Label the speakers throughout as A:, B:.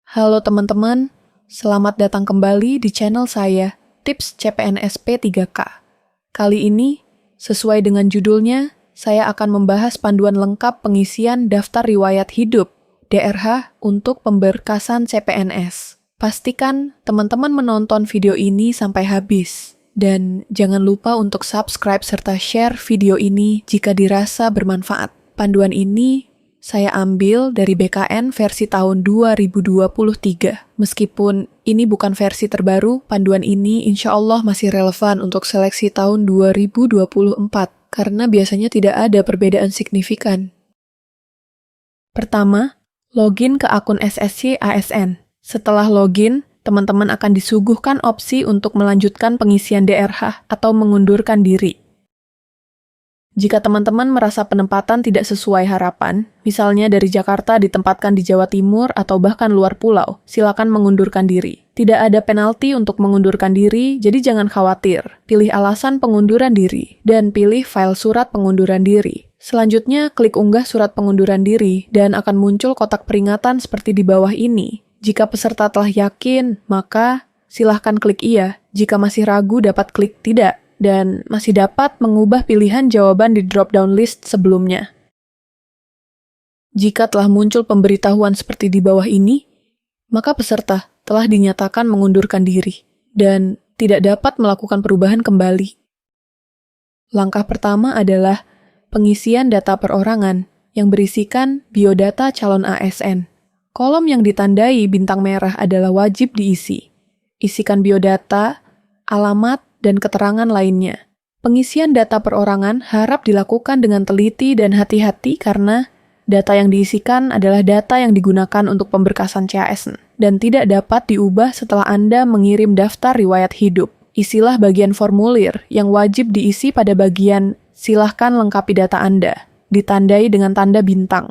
A: Halo teman-teman, selamat datang kembali di channel saya, Tips CPNSP 3K. Kali ini, sesuai dengan judulnya, saya akan membahas panduan lengkap pengisian daftar riwayat hidup, DRH, untuk pemberkasan CPNS. Pastikan teman-teman menonton video ini sampai habis. Dan jangan lupa untuk subscribe serta share video ini jika dirasa bermanfaat. Panduan ini saya ambil dari BKN versi tahun 2023. Meskipun ini bukan versi terbaru, panduan ini insya Allah masih relevan untuk seleksi tahun 2024, karena biasanya tidak ada perbedaan signifikan. Pertama, login ke akun SSC ASN. Setelah login, teman-teman akan disuguhkan opsi untuk melanjutkan pengisian DRH atau mengundurkan diri. Jika teman-teman merasa penempatan tidak sesuai harapan, misalnya dari Jakarta ditempatkan di Jawa Timur atau bahkan luar pulau, silakan mengundurkan diri. Tidak ada penalti untuk mengundurkan diri, jadi jangan khawatir. Pilih alasan pengunduran diri, dan pilih file surat pengunduran diri. Selanjutnya, klik unggah surat pengunduran diri, dan akan muncul kotak peringatan seperti di bawah ini. Jika peserta telah yakin, maka silahkan klik iya. Jika masih ragu, dapat klik tidak. Dan masih dapat mengubah pilihan jawaban di drop-down list sebelumnya. Jika telah muncul pemberitahuan seperti di bawah ini, maka peserta telah dinyatakan mengundurkan diri dan tidak dapat melakukan perubahan kembali. Langkah pertama adalah pengisian data perorangan yang berisikan biodata calon ASN. Kolom yang ditandai bintang merah adalah wajib diisi. Isikan biodata, alamat, dan keterangan lainnya. Pengisian data perorangan harap dilakukan dengan teliti dan hati-hati karena data yang diisikan adalah data yang digunakan untuk pemberkasan CAS dan tidak dapat diubah setelah Anda mengirim daftar riwayat hidup. Isilah bagian formulir yang wajib diisi pada bagian silahkan lengkapi data Anda, ditandai dengan tanda bintang.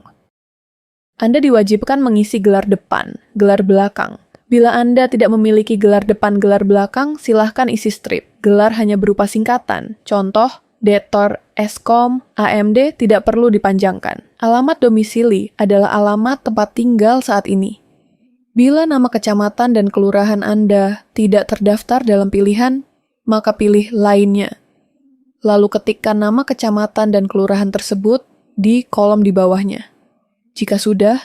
A: Anda diwajibkan mengisi gelar depan, gelar belakang. Bila Anda tidak memiliki gelar depan, gelar belakang, silahkan isi strip. Gelar hanya berupa singkatan. Contoh, Detor, Eskom, AMD tidak perlu dipanjangkan. Alamat domisili adalah alamat tempat tinggal saat ini. Bila nama kecamatan dan kelurahan Anda tidak terdaftar dalam pilihan, maka pilih lainnya. Lalu ketikkan nama kecamatan dan kelurahan tersebut di kolom di bawahnya. Jika sudah,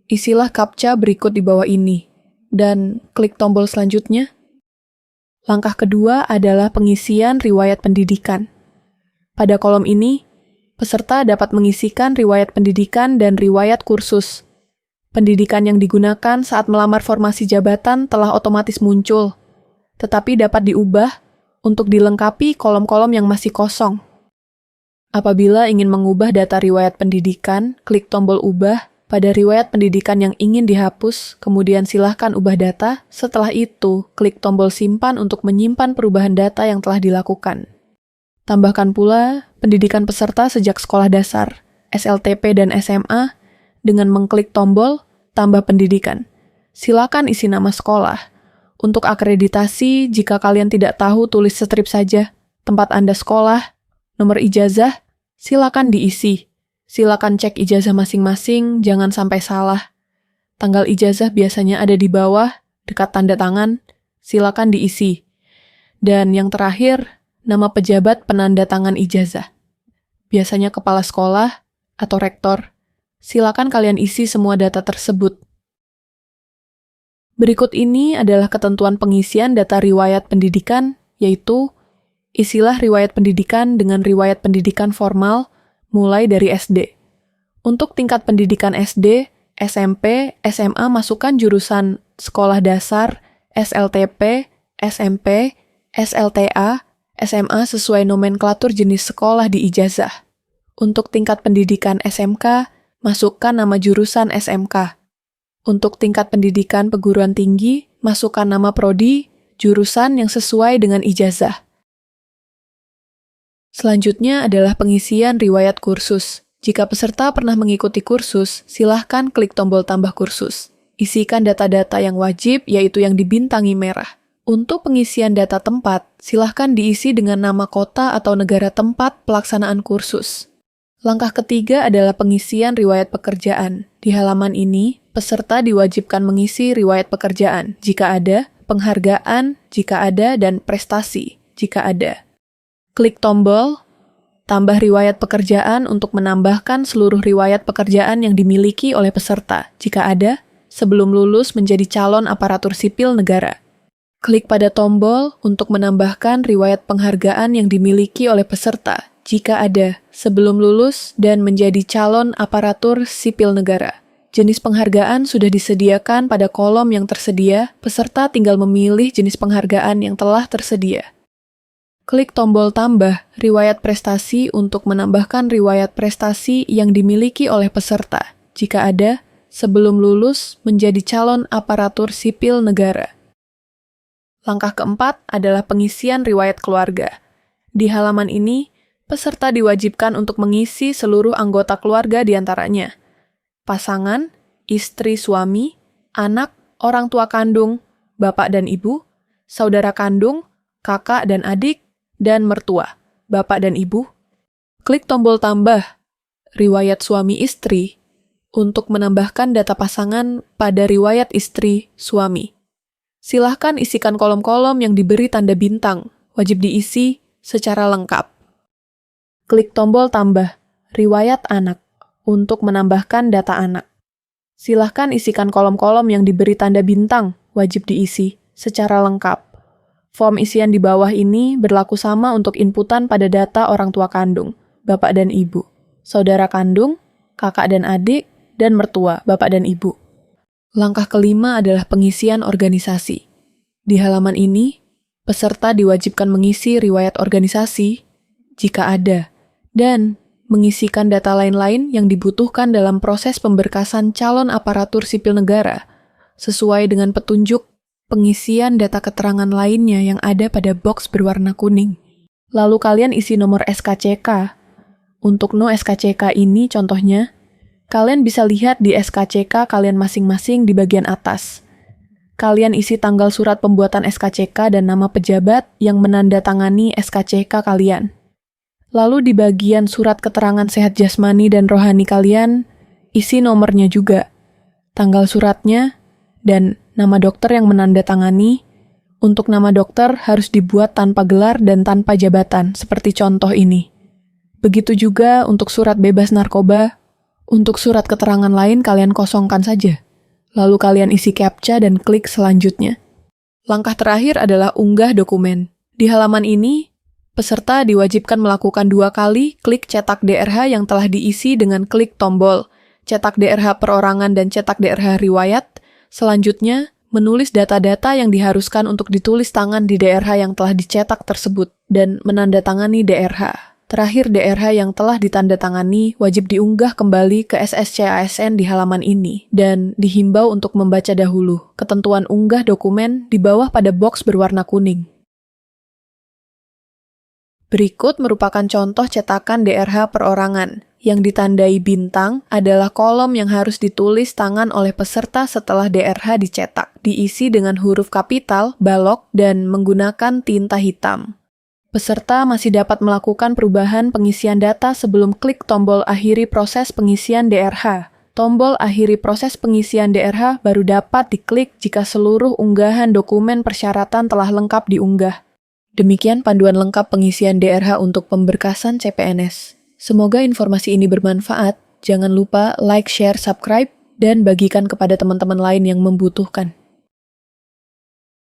A: isilah CAPTCHA berikut di bawah ini. Dan klik tombol selanjutnya. Langkah kedua adalah pengisian riwayat pendidikan. Pada kolom ini, peserta dapat mengisikan riwayat pendidikan dan riwayat kursus. Pendidikan yang digunakan saat melamar formasi jabatan telah otomatis muncul, tetapi dapat diubah untuk dilengkapi kolom-kolom yang masih kosong. Apabila ingin mengubah data riwayat pendidikan, klik tombol ubah. Pada riwayat pendidikan yang ingin dihapus, kemudian silahkan ubah data. Setelah itu, klik tombol simpan untuk menyimpan perubahan data yang telah dilakukan. Tambahkan pula pendidikan peserta sejak sekolah dasar, SLTP dan SMA, dengan mengklik tombol tambah pendidikan. Silakan isi nama sekolah. Untuk akreditasi, jika kalian tidak tahu, tulis strip saja. Tempat Anda sekolah, nomor ijazah, silakan diisi. Silakan cek ijazah masing-masing, jangan sampai salah. Tanggal ijazah biasanya ada di bawah, dekat tanda tangan, silakan diisi. Dan yang terakhir, nama pejabat penanda tangan ijazah. Biasanya kepala sekolah atau rektor. Silakan kalian isi semua data tersebut. Berikut ini adalah ketentuan pengisian data riwayat pendidikan, yaitu isilah riwayat pendidikan dengan riwayat pendidikan formal, mulai dari SD. Untuk tingkat pendidikan SD, SMP, SMA masukkan jurusan sekolah dasar, SLTP, SMP, SLTA, SMA sesuai nomenklatur jenis sekolah di ijazah. Untuk tingkat pendidikan SMK, masukkan nama jurusan SMK. Untuk tingkat pendidikan perguruan tinggi, masukkan nama prodi, jurusan yang sesuai dengan ijazah. Selanjutnya adalah pengisian riwayat kursus. Jika peserta pernah mengikuti kursus, silahkan klik tombol tambah kursus. Isikan data-data yang wajib, yaitu yang dibintangi merah. Untuk pengisian data tempat, silahkan diisi dengan nama kota atau negara tempat pelaksanaan kursus. Langkah ketiga adalah pengisian riwayat pekerjaan. Di halaman ini, peserta diwajibkan mengisi riwayat pekerjaan jika ada, penghargaan jika ada, dan prestasi jika ada. Klik tombol tambah riwayat pekerjaan untuk menambahkan seluruh riwayat pekerjaan yang dimiliki oleh peserta jika ada, sebelum lulus menjadi calon aparatur sipil negara. Klik pada tombol untuk menambahkan riwayat penghargaan yang dimiliki oleh peserta jika ada, sebelum lulus dan menjadi calon aparatur sipil negara. Jenis penghargaan sudah disediakan pada kolom yang tersedia, peserta tinggal memilih jenis penghargaan yang telah tersedia. Klik tombol tambah riwayat prestasi untuk menambahkan riwayat prestasi yang dimiliki oleh peserta jika ada, sebelum lulus menjadi calon aparatur sipil negara. Langkah keempat adalah pengisian riwayat keluarga. Di halaman ini, peserta diwajibkan untuk mengisi seluruh anggota keluarga di antaranya: pasangan, istri, suami, anak, orang tua kandung, bapak dan ibu, saudara kandung, kakak dan adik, dan mertua, bapak dan ibu. Klik tombol tambah riwayat suami istri untuk menambahkan data pasangan pada riwayat istri suami. Silahkan isikan kolom-kolom yang diberi tanda bintang, wajib diisi secara lengkap. Klik tombol tambah riwayat anak untuk menambahkan data anak. Silahkan isikan kolom-kolom yang diberi tanda bintang, wajib diisi secara lengkap. Form isian di bawah ini berlaku sama untuk inputan pada data orang tua kandung, bapak dan ibu, saudara kandung, kakak dan adik, dan mertua, bapak dan ibu. Langkah kelima adalah pengisian organisasi. Di halaman ini, peserta diwajibkan mengisi riwayat organisasi jika ada, dan mengisikan data lain-lain yang dibutuhkan dalam proses pemberkasan calon aparatur sipil negara, sesuai dengan petunjuk pengisian data keterangan lainnya yang ada pada box berwarna kuning. Lalu kalian isi nomor SKCK. Untuk no SKCK ini contohnya, kalian bisa lihat di SKCK kalian masing-masing di bagian atas. Kalian isi tanggal surat pembuatan SKCK dan nama pejabat yang menandatangani SKCK kalian. Lalu di bagian surat keterangan sehat jasmani dan rohani kalian, isi nomornya juga, tanggal suratnya, dan nama dokter yang menandatangani. Untuk nama dokter harus dibuat tanpa gelar dan tanpa jabatan, seperti contoh ini. Begitu juga untuk surat bebas narkoba. Untuk surat keterangan lain kalian kosongkan saja. Lalu kalian isi CAPTCHA dan klik selanjutnya. Langkah terakhir adalah unggah dokumen. Di halaman ini, peserta diwajibkan melakukan 2 kali klik cetak DRH yang telah diisi dengan klik tombol cetak DRH perorangan dan cetak DRH riwayat. Selanjutnya, menulis data-data yang diharuskan untuk ditulis tangan di DRH yang telah dicetak tersebut dan menandatangani DRH. Terakhir, DRH yang telah ditandatangani wajib diunggah kembali ke SSC-ASN di halaman ini dan dihimbau untuk membaca dahulu ketentuan unggah dokumen di bawah pada box berwarna kuning. Berikut merupakan contoh cetakan DRH perorangan. Yang ditandai bintang adalah kolom yang harus ditulis tangan oleh peserta setelah DRH dicetak, diisi dengan huruf kapital, balok, dan menggunakan tinta hitam. Peserta masih dapat melakukan perubahan pengisian data sebelum klik tombol akhiri proses pengisian DRH. Tombol akhiri proses pengisian DRH baru dapat diklik jika seluruh unggahan dokumen persyaratan telah lengkap diunggah. Demikian panduan lengkap pengisian DRH untuk pemberkasan CPNS. Semoga informasi ini bermanfaat. Jangan lupa like, share, subscribe, dan bagikan kepada teman-teman lain yang membutuhkan.